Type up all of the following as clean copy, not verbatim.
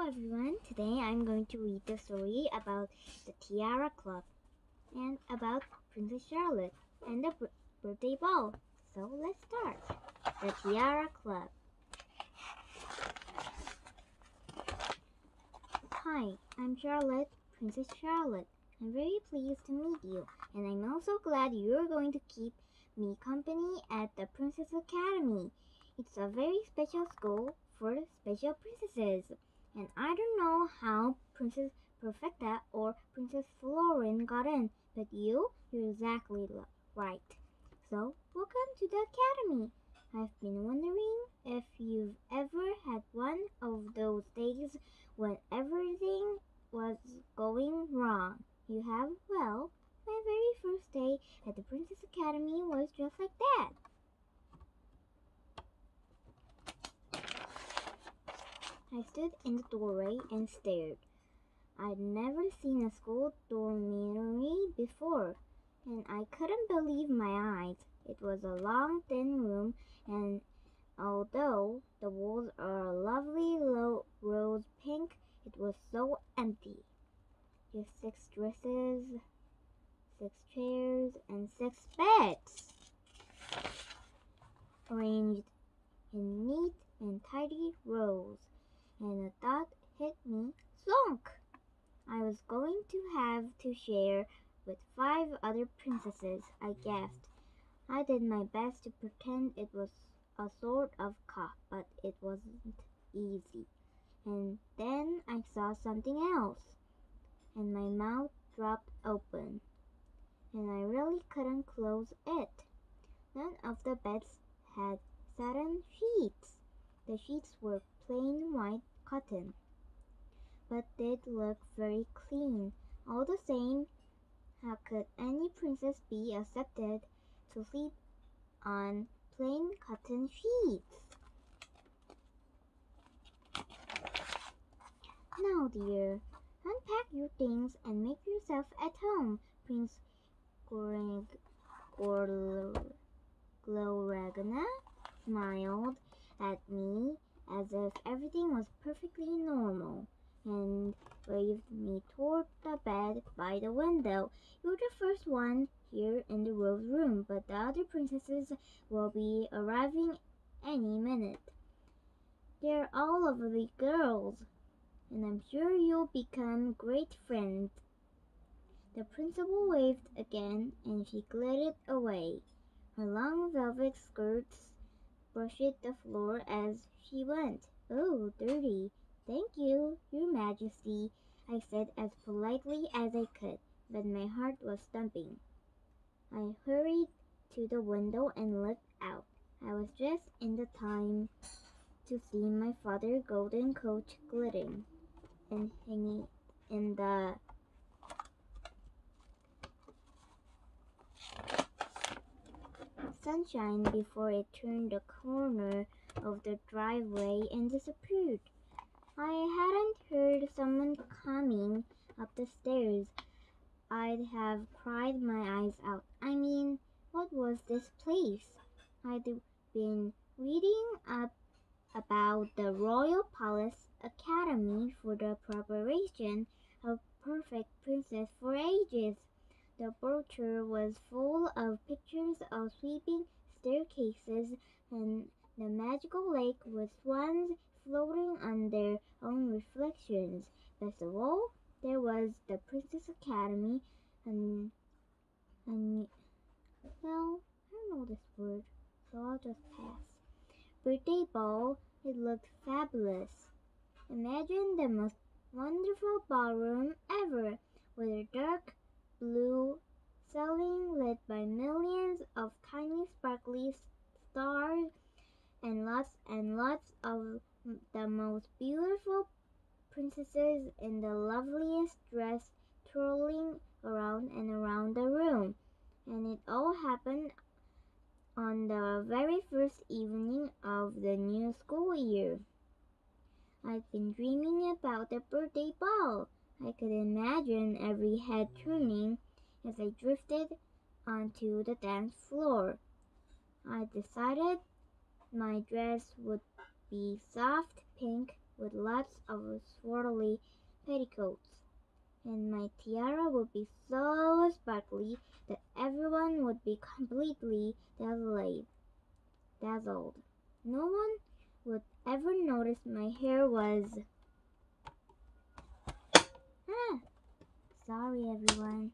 everyone, today I'm going to read the story about the Tiara Club and about Princess Charlotte and the birthday ball. So let's start. The Tiara Club. Hi, I'm Charlotte, Princess Charlotte. I'm very pleased to meet you, and I'm also glad you're going to keep me company at the Princess Academy. It's a very special school for special princesses. And I don't know how Princess Perfecta or Princess Florin got in, but you're exactly right. So, welcome to the Academy. I've been wondering if you've ever had one of those days when everything was going wrong. You have? Well, my very first day at the Princess Academy was just like that. I stood in the doorway and stared. I'd never seen a school dormitory before, and I couldn't believe my eyes. It was a long, thin room, and although the walls are a lovely rose pink, it was so empty. Just 6 dresses, 6 chairs, and 6 beds, arranged in neat and tidy rows. And a thought hit me, slunk! I was going to have to share with 5 other princesses, I guessed. I did my best to pretend it was a sort of cough, but it wasn't easy. And then I saw something else, and my mouth dropped open, and I really couldn't close it. None of the beds had satin sheets. The sheets were plain white cotton, but they'd look very clean. All the same, how could any princess be accepted to sleep on plain cotton sheets? Now, dear, unpack your things and make yourself at home, Prince Gloragana smiled at me as if everything was perfectly normal and waved me toward the bed by the window. You're the first one here in the Rose Room, but the other princesses will be arriving any minute. They're all lovely girls, and I'm sure you'll become great friends. The principal waved again, and she glided away. Her long velvet skirts brushed the floor as she went. Oh, dirty. Thank you, Your Majesty, I said as politely as I could, but my heart was thumping. I hurried to the window and looked out. I was just in the time to see my father's golden coach glittering and hanging in the sunshine before it turned the corner of the driveway and disappeared. I hadn't heard someone coming up the stairs. I'd have cried my eyes out. I mean, what was this place? I'd been reading up about the Royal Palace Academy for the preparation of perfect princess for ages. The brochure was full of pictures of sweeping staircases and the magical lake with swans floating on their own reflections. Best of all, there was the Princess Academy and well, I don't know this word, so I'll just pass. Birthday ball, it looked fabulous. Imagine the most wonderful ballroom ever, with a dark blue ceiling lit by millions of tiny sparkly stars and lots of the most beautiful princesses in the loveliest dress twirling around and around the room. And it all happened on the very first evening of the new school year. I'd been dreaming about the birthday ball. I could imagine every head turning as I drifted onto the dance floor. I decided my dress would be soft pink with lots of swirly petticoats, and my tiara would be so sparkly that everyone would be completely dazzled. No one would ever notice my hair was... Ah, sorry everyone.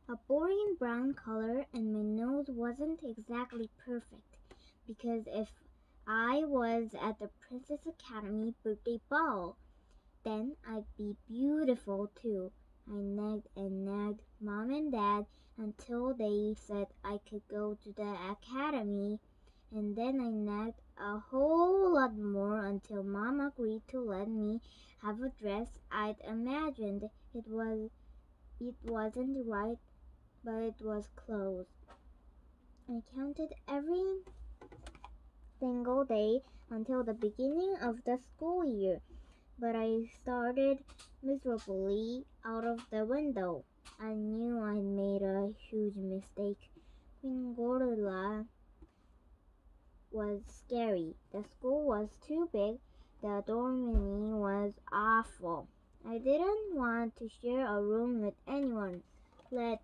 A boring brown color, and my nose wasn't exactly perfect, because if I was at the Princess Academy birthday ball, then I'd be beautiful too. I nagged and nagged Mom and Dad until they said I could go to the academy, and then I nagged a whole lot more until Mom agreed to let me have a dress I'd imagined. It wasn't right, but it was close. I counted every single day until the beginning of the school year, but I started miserably out of the window. I knew I'd made a huge mistake. Queen Gorilla was scary. The school was too big. The dormitory was awful. I didn't want to share a room with anyone, let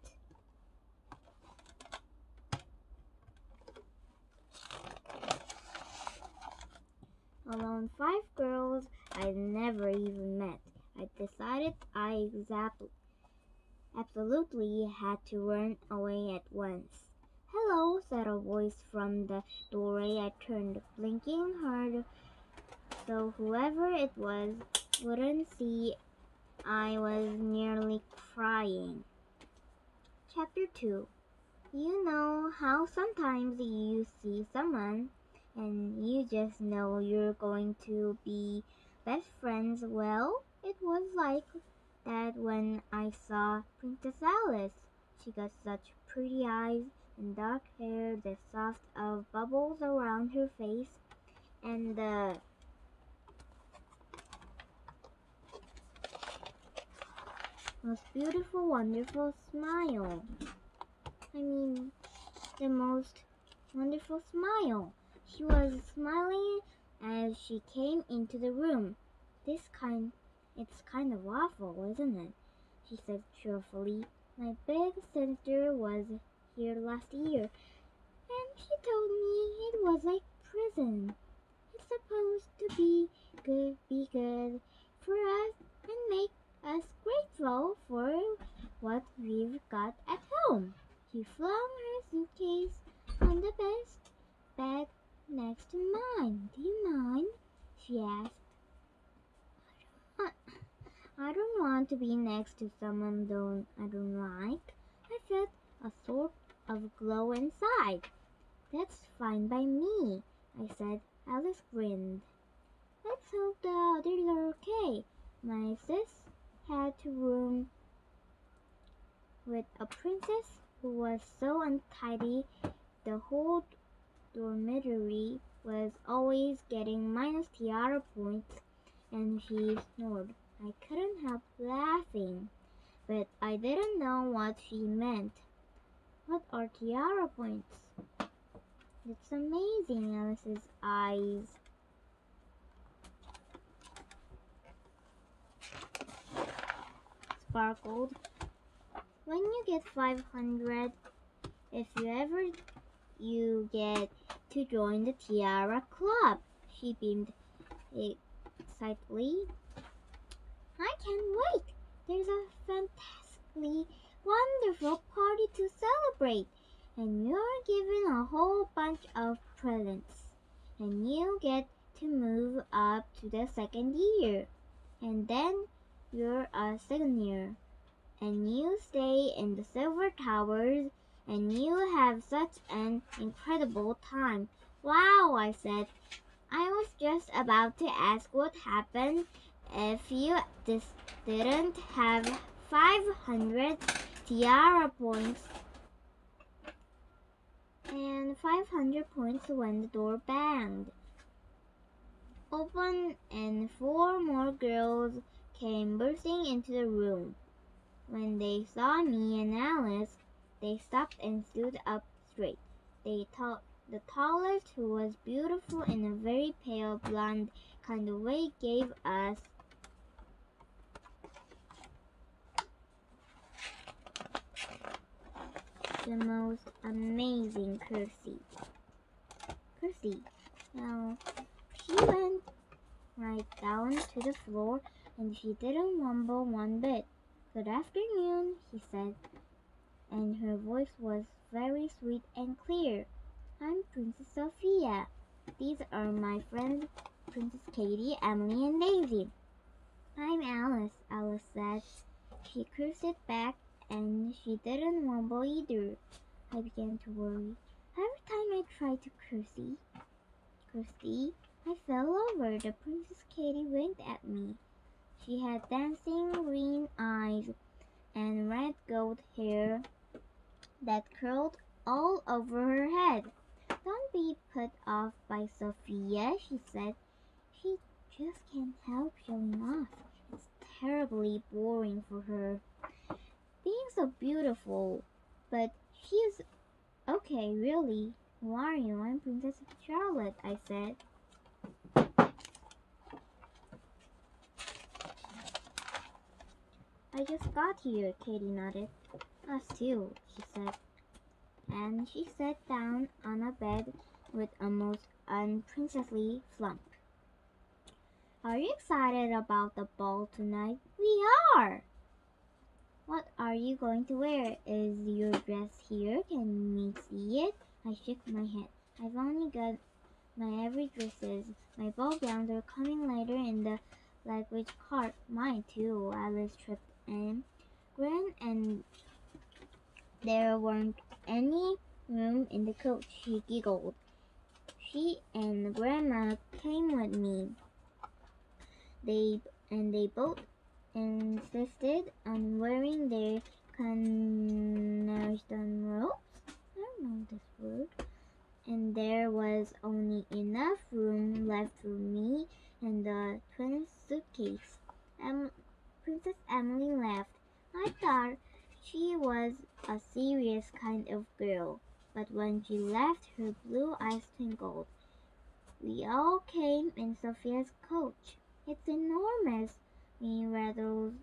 alone 5 girls I'd never even met. I decided I absolutely had to run away at once. Hello, said a voice from the doorway. I turned, blinking hard so whoever it was wouldn't see I was nearly crying. Chapter 2. You know how sometimes you see someone and you just know you're going to be best friends? Well, it was like that when I saw Princess Alice. She got such pretty eyes and dark hair, the soft of bubbles around her face, and the most beautiful, wonderful smile. I mean, the most wonderful smile. She was smiling as she came into the room. It's kind of awful, isn't it? She said cheerfully. My big sister was here last year, and she told me it was like prison. It's supposed to be good for us and make us grateful for what we've got at home. She flung her suitcase on the bed next to mine. Do you mind? She asked. I don't want to be next to someone I don't like. I felt a sort of glow inside. That's fine by me, I said. Alice grinned. Let's hope the others are okay. My sis had to room with a princess who was so untidy the whole dormitory was always getting minus tiara points, and she snored. I couldn't help laughing, but I didn't know what she meant. What are tiara points? It's amazing. Alice's eyes sparkled. When you get 500, if you get to join the Tiara Club, she beamed excitedly. I can't wait. There's a fantastically wonderful party to celebrate, and you're given a whole bunch of presents, and you get to move up to the second year, and then you're a senior, and you stay in the Silver Towers, and you have such an incredible time. Wow, I said. I was just about to ask what happened if you didn't have 500 tiara points and 500 points when the door banged open and 4 more girls came bursting into the room. When they saw me and Alice, they stopped and stood up straight. They thought The tallest, who was beautiful in a very pale blonde kind of way, gave us the most amazing curtsy. Now, she went right down to the floor and she didn't wobble one bit. "Good afternoon," she said, and her voice was very sweet and clear. "I'm Princess Sophia. These are my friends, Princess Katie, Emily, and Daisy." "I'm Alice," Alice said. She curtsied back, and she didn't wobble either. I began to worry. Every time I tried to curtsy, I fell over. The Princess Katie winked at me. She had dancing green eyes and red gold hair that curled all over her head. "Don't be put off by Sophia," she said. "She just can't help showing off. It's terribly boring for her being so beautiful. But she's okay, really." "Who are you?" "I'm Princess Charlotte," I said. "I just got here," Katie nodded. "Us too," she said. And she sat down on a bed with a most unprincessly flump. "Are you excited about the ball tonight?" "We are!" "What are you going to wear? Is your dress here? Can we see it?" I shook my head. "I've only got my every dresses. My ball gowns are coming later in the luggage cart." "Mine too," Alice tripped in. And there weren't any room in the coach," she giggled. "She and Grandma came with me. They both insisted on wearing their Canarstone robes." I don't know this word. "And there was only enough room left for me and the twin suitcase." Princess Emily laughed. I thought she was a serious kind of girl, but when she laughed, her blue eyes twinkled. "We all came in Sophia's coach. It's enormous." We rattled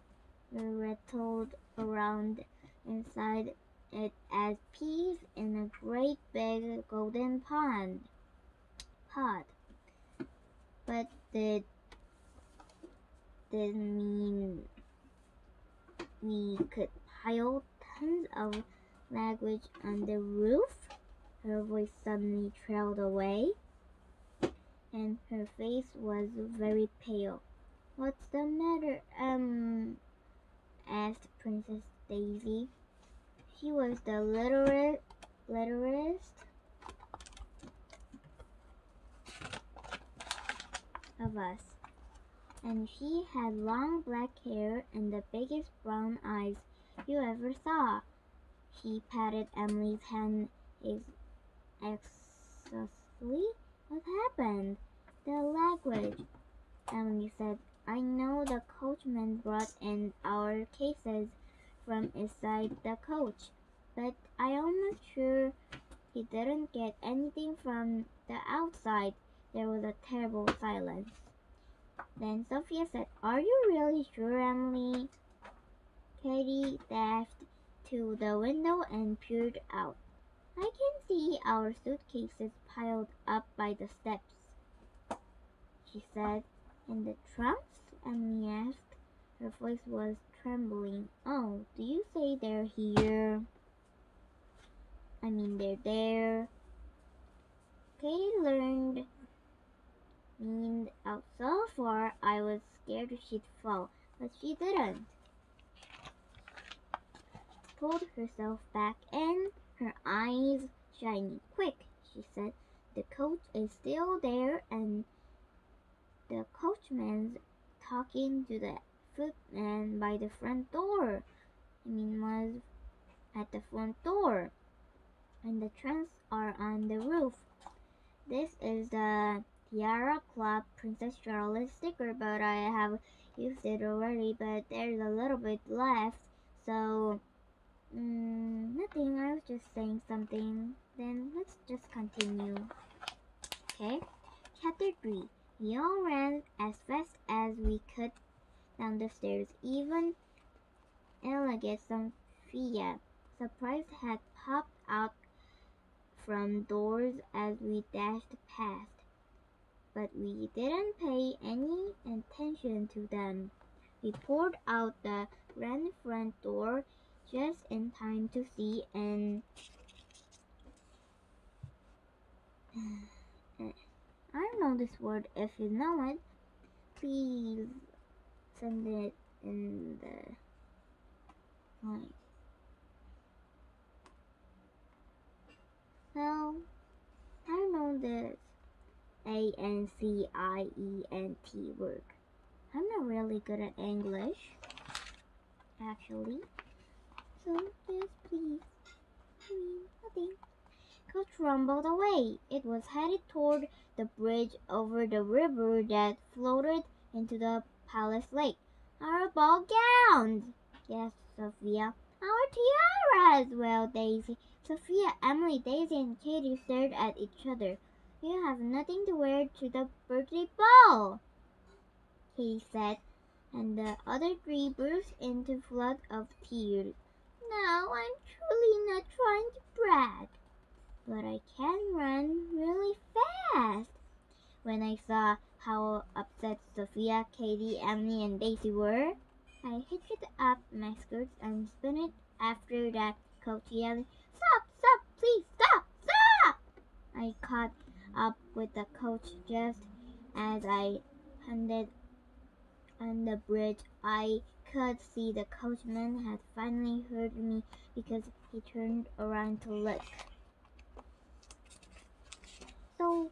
around inside it as peas in a great big golden pod. "But did this mean we could pile tons of luggage on the roof?" Her voice suddenly trailed away, and her face was very pale. "What's the matter?" asked Princess Daisy. She was the littlest of us, and she had long black hair and the biggest brown eyes you ever saw. She patted Emily's hand excitedly. "What happened?" "The language," Emily said. "I know the coachman brought in our cases from inside the coach, but I'm almost sure he didn't get anything from the outside." There was a terrible silence. Then Sophia said, "Are you really sure, Emily?" Katie dashed to the window and peered out. "I can see our suitcases piled up by the steps," she said. "And the trunks?" Emily asked. Her voice was trembling. "Oh, do you say they're here? I mean, they're there." Katie leaned out so far I was scared she'd fall, but she didn't. Pulled herself back in, her eyes shining. "Quick," she said. "The coach is still there, and the coachman's talking to the footman by the front door. Was at the front door, and the trunks are on the roof. This is the Tiara Club Princess Charlotte sticker, but I have used it already, but there's a little bit left, so Nothing. I was just saying something. Then let's just continue. Okay? Chapter 3. We all ran as fast as we could down the stairs. Even elegant Sophia, surprised, had popped out from doors as we dashed past. But we didn't pay any attention to them. We poured out the grand front door just in time to see an I don't know this word. If you know it, please send it in the like. Well, I don't know this ANCIENT word. I'm not really good at English, actually. So just please, nothing. Coach rumbled away. It was headed toward the bridge over the river that floated into the palace lake. Our ball gowns, gasped Sophia. Our tiaras, wailed Daisy. Sophia, Emily, Daisy, and Katie stared at each other. You have nothing to wear to the birthday ball, Katie said, and the other three burst into a flood of tears. No, I'm truly not trying to brag, but I can run really fast. When I saw how upset Sophia, Katie, Emily, and Daisy were, I hitched up my skirts and spun it after that coach yelling, Stop! Stop! Please stop! Stop! I caught up with the coach just as I landed on the bridge. I could see the coachman had finally heard me because he turned around to look. So,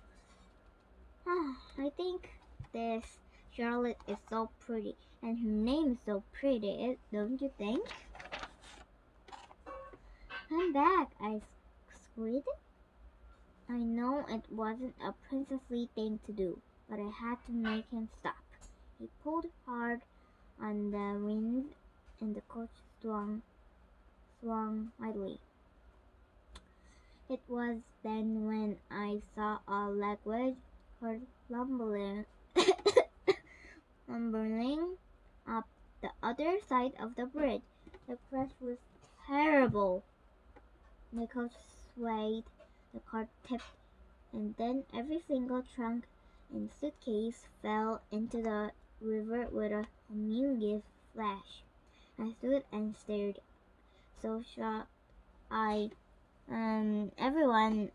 I think this Charlotte is so pretty, and her name is so pretty, don't you think? I'm back, I squeaked. I know it wasn't a princessly thing to do, but I had to make him stop. He pulled hard on the reins, and the coach swung wildly. It was then when I saw a language heard lumbering up the other side of the bridge. The crash was terrible. The coach swayed, the car tipped, and then every single trunk and suitcase fell into the river with a humongous flash. I stood and stared, so shocked. Everyone,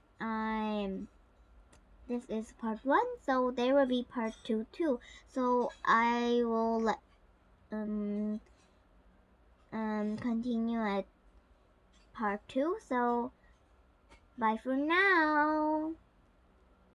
this is part 1, so there will be part 2 too. So I will continue at part 2. So bye for now.